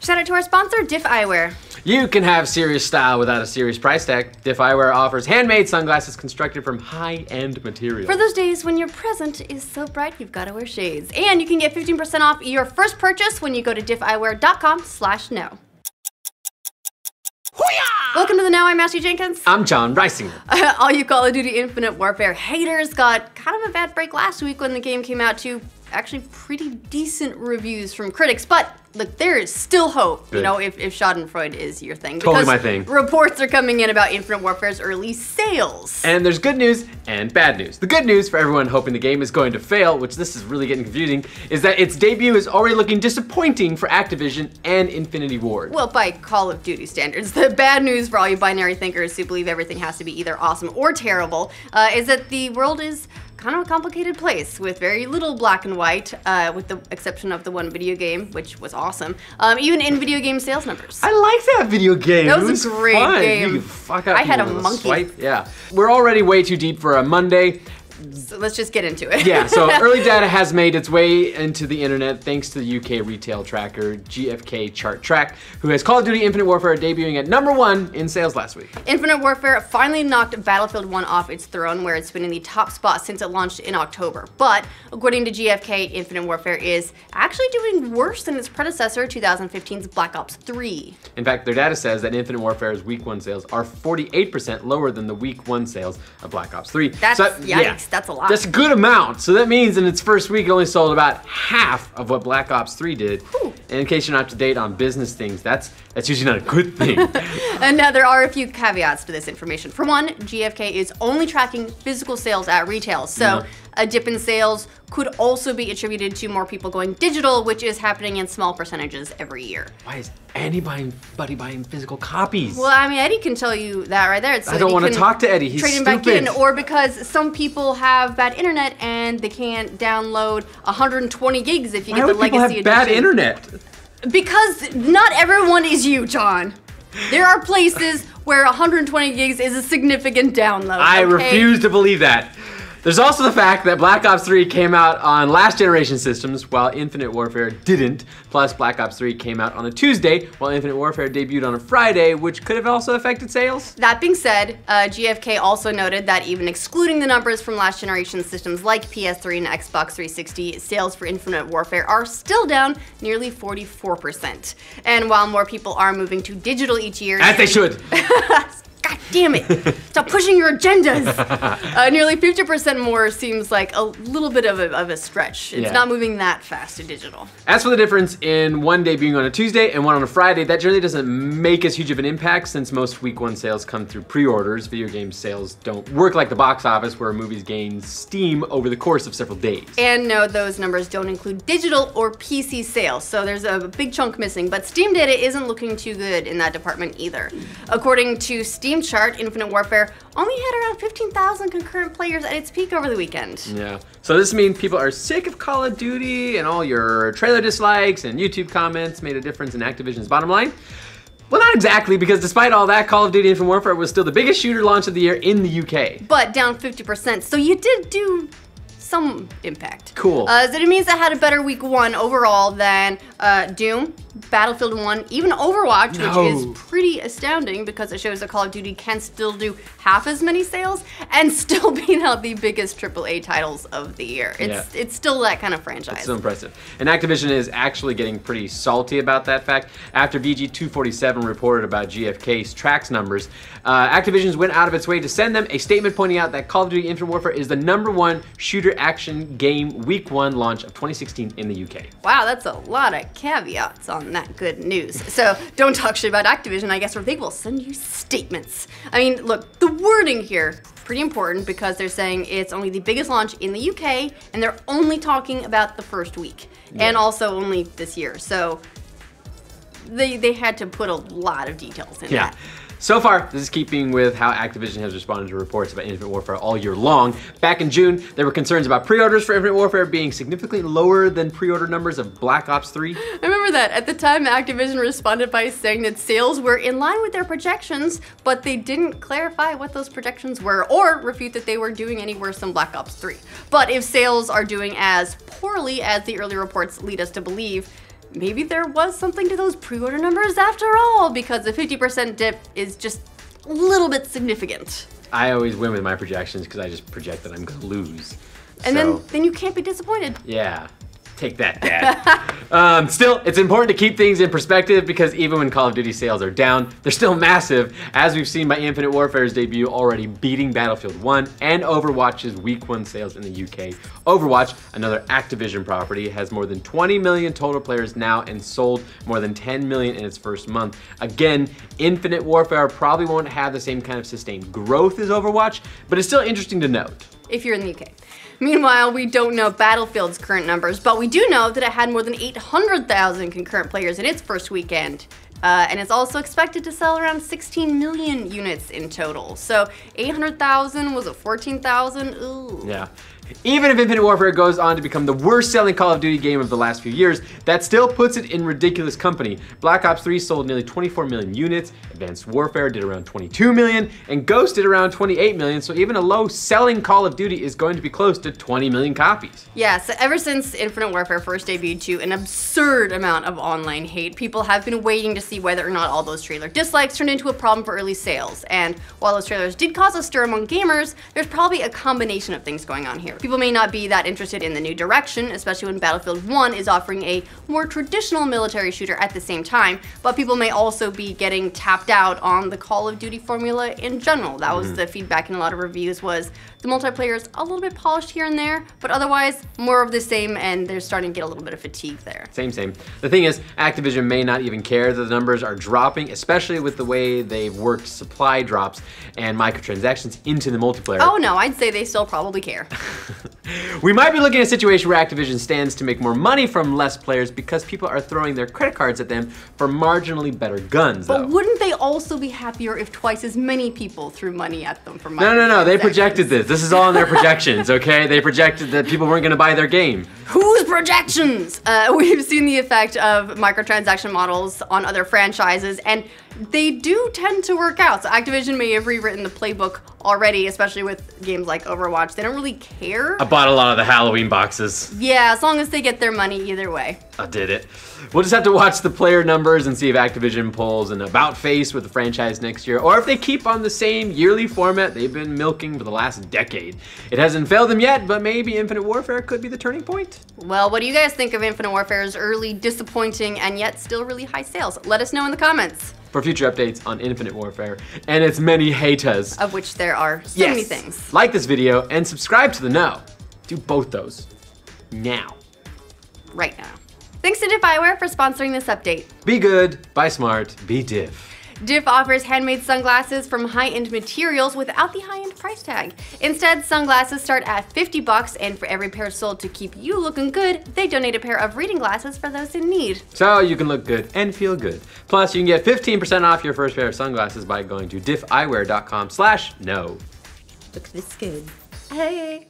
Shout out to our sponsor, Diff Eyewear. You can have serious style without a serious price tag. Diff Eyewear offers handmade sunglasses constructed from high-end materials. For those days when your present is so bright you've got to wear shades. And you can get 15% off your first purchase when you go to diffeyewear.com/no. Welcome to the Now. I'm Ashley Jenkins. I'm John Reisinger. All you Call of Duty Infinite Warfare haters got kind of a bad break last week when the game came out to actually pretty decent reviews from critics, but look, there is still hope. Good. You know, if Schadenfreude is your thing. Totally my thing. Reports are coming in about Infinite Warfare's early sales. And there's good news and bad news. The good news for everyone hoping the game is going to fail, which this is really getting confusing, is that its debut is already looking disappointing for Activision and Infinity Ward. Well, by Call of Duty standards. The bad news for all you binary thinkers who believe everything has to be either awesome or terrible is that the world is kind of a complicated place with very little black and white, with the exception of the one video game, which was awesome. Even in video game sales numbers. I like that video game. That was a great game. You could fuck up I had a people with monkey. Swipe. Yeah. We're already way too deep for a Monday. So let's just get into it. Yeah, so early data has made its way into the internet thanks to the UK retail tracker GfK Chart Track, who has Call of Duty Infinite Warfare debuting at #1 in sales last week. Infinite Warfare finally knocked Battlefield 1 off its throne, where it's been in the top spot since it launched in October. But according to GfK, Infinite Warfare is actually doing worse than its predecessor, 2015's Black Ops 3. In fact, their data says that Infinite Warfare's week 1 sales are 48% lower than the week 1 sales of Black Ops 3. That's, yikes, yeah, that's a lot. That's a good amount. So that means in its first week, it only sold about half of what Black Ops 3 did. Whew. And in case you're not up to date on business things, that's usually not a good thing. And now there are a few caveats to this information. For one, GfK is only tracking physical sales at retail. So a dip in sales could also be attributed to more people going digital, which is happening in small percentages every year. Why is anybody buying physical copies? Well, I mean, Eddie can tell you that right there. I don't want to talk to Eddie. He's trade him stupid. back in, or because some people have bad internet and they can't download 120 gigs if you get the Legacy Why would people have edition. bad internet? Because not everyone is you, John. There are places where 120 gigs is a significant download. I okay? refuse to believe that. There's also the fact that Black Ops 3 came out on last generation systems while Infinite Warfare didn't. Plus, Black Ops 3 came out on a Tuesday while Infinite Warfare debuted on a Friday, which could have also affected sales. That being said, GfK also noted that even excluding the numbers from last generation systems like PS3 and Xbox 360, sales for Infinite Warfare are still down nearly 44%. And while more people are moving to digital each year— As they should. God damn it! Stop pushing your agendas! Nearly 50% more seems like a little bit of a stretch. It's not moving that fast to digital. As for the difference in one debuting on a Tuesday and one on a Friday, that generally doesn't make as huge of an impact since most week 1 sales come through pre-orders. Video game sales don't work like the box office where movies gain steam over the course of several days. And no, those numbers don't include digital or PC sales, so there's a big chunk missing, but Steam data isn't looking too good in that department either. According to Steam Chart, Infinite Warfare only had around 15,000 concurrent players at its peak over the weekend. Yeah, so this means people are sick of Call of Duty and all your trailer dislikes and YouTube comments made a difference in Activision's bottom line? Well, not exactly, because despite all that, Call of Duty Infinite Warfare was still the biggest shooter launch of the year in the UK. But down 50%, so you did do some impact. Cool. So it means I had a better week 1 overall than Doom, Battlefield 1, even Overwatch, which is pretty astounding because it shows that Call of Duty can still do half as many sales and still beat out the biggest AAA titles of the year. It's still that kind of franchise. It's so impressive. And Activision is actually getting pretty salty about that fact. After VG247 reported about GfK's tracks numbers, Activision went out of its way to send them a statement pointing out that Call of Duty Infinite Warfare is the #1 shooter action game week 1 launch of 2016 in the UK. Wow, that's a lot of caveats on that good news. So don't talk shit about Activision, I guess, or they will send you statements. I mean, look, the wording here, pretty important because they're saying it's only the biggest launch in the UK and they're only talking about the first week and also only this year. So they had to put a lot of details in that. So far, this is keeping with how Activision has responded to reports about Infinite Warfare all year long. Back in June, there were concerns about pre-orders for Infinite Warfare being significantly lower than pre-order numbers of Black Ops 3. I remember that. At the time, Activision responded by saying that sales were in line with their projections, but they didn't clarify what those projections were or refute that they were doing any worse than Black Ops 3. But if sales are doing as poorly as the early reports lead us to believe, maybe there was something to those pre-order numbers after all, because a 50% dip is just a little bit significant. I always win with my projections because I just project that I'm gonna lose. And then you can't be disappointed. Yeah. Take that, Dad. Still, it's important to keep things in perspective because even when Call of Duty sales are down, they're still massive, as we've seen by Infinite Warfare's debut already beating Battlefield 1 and Overwatch's week 1 sales in the UK. Overwatch, another Activision property, has more than 20 million total players now and sold more than 10 million in its first month. Again, Infinite Warfare probably won't have the same kind of sustained growth as Overwatch, but it's still interesting to note. If you're in the UK. Meanwhile, we don't know Battlefield's current numbers, but we do know that it had more than 800,000 concurrent players in its first weekend. And it's also expected to sell around 16 million units in total. So 800,000 was a 14,000, ooh. Yeah. Even if Infinite Warfare goes on to become the worst selling Call of Duty game of the last few years, that still puts it in ridiculous company. Black Ops 3 sold nearly 24 million units, Advanced Warfare did around 22 million, and Ghost did around 28 million, so even a low selling Call of Duty is going to be close to 20 million copies. Yeah, so ever since Infinite Warfare first debuted to an absurd amount of online hate, people have been waiting to see whether or not all those trailer dislikes turned into a problem for early sales. And while those trailers did cause a stir among gamers, there's probably a combination of things going on here. People may not be that interested in the new direction, especially when Battlefield 1 is offering a more traditional military shooter at the same time, but people may also be getting tapped out on the Call of Duty formula in general. That was the feedback in a lot of reviews, was the multiplayer is a little bit polished here and there, but otherwise more of the same, and they're starting to get a little bit of fatigue there. Same. The thing is, Activision may not even care that the numbers are dropping, especially with the way they've worked supply drops and microtransactions into the multiplayer. Oh no, I'd say they still probably care. We might be looking at a situation where Activision stands to make more money from less players because people are throwing their credit cards at them for marginally better guns, But wouldn't they also be happier if twice as many people threw money at them for money? No, they projected this. This is all in their projections, okay? They projected that people weren't gonna buy their game. Whose projections? We've seen the effect of microtransaction models on other franchises, and they do tend to work out. So Activision may have rewritten the playbook already, especially with games like Overwatch. They don't really care. I bought a lot of the Halloween boxes. Yeah, as long as they get their money either way. I did it. We'll just have to watch the player numbers and see if Activision pulls an about face with the franchise next year, or if they keep on the same yearly format they've been milking for the last decade. It hasn't failed them yet, but maybe Infinite Warfare could be the turning point. Well, what do you guys think of Infinite Warfare's early, disappointing, and yet still really high sales? Let us know in the comments. For future updates on Infinite Warfare and its many haters. Of which there are so many things. Like this video and subscribe to the Know. Do both those. Now. Right now. Thanks to Diff Eyewear for sponsoring this update. Be good, buy smart, be Diff. Diff offers handmade sunglasses from high-end materials without the high-end price tag. Instead, sunglasses start at $50, and for every pair sold to keep you looking good, they donate a pair of reading glasses for those in need. So you can look good and feel good. Plus, you can get 15% off your first pair of sunglasses by going to diffeyewear.com/know. Look this good. Hey.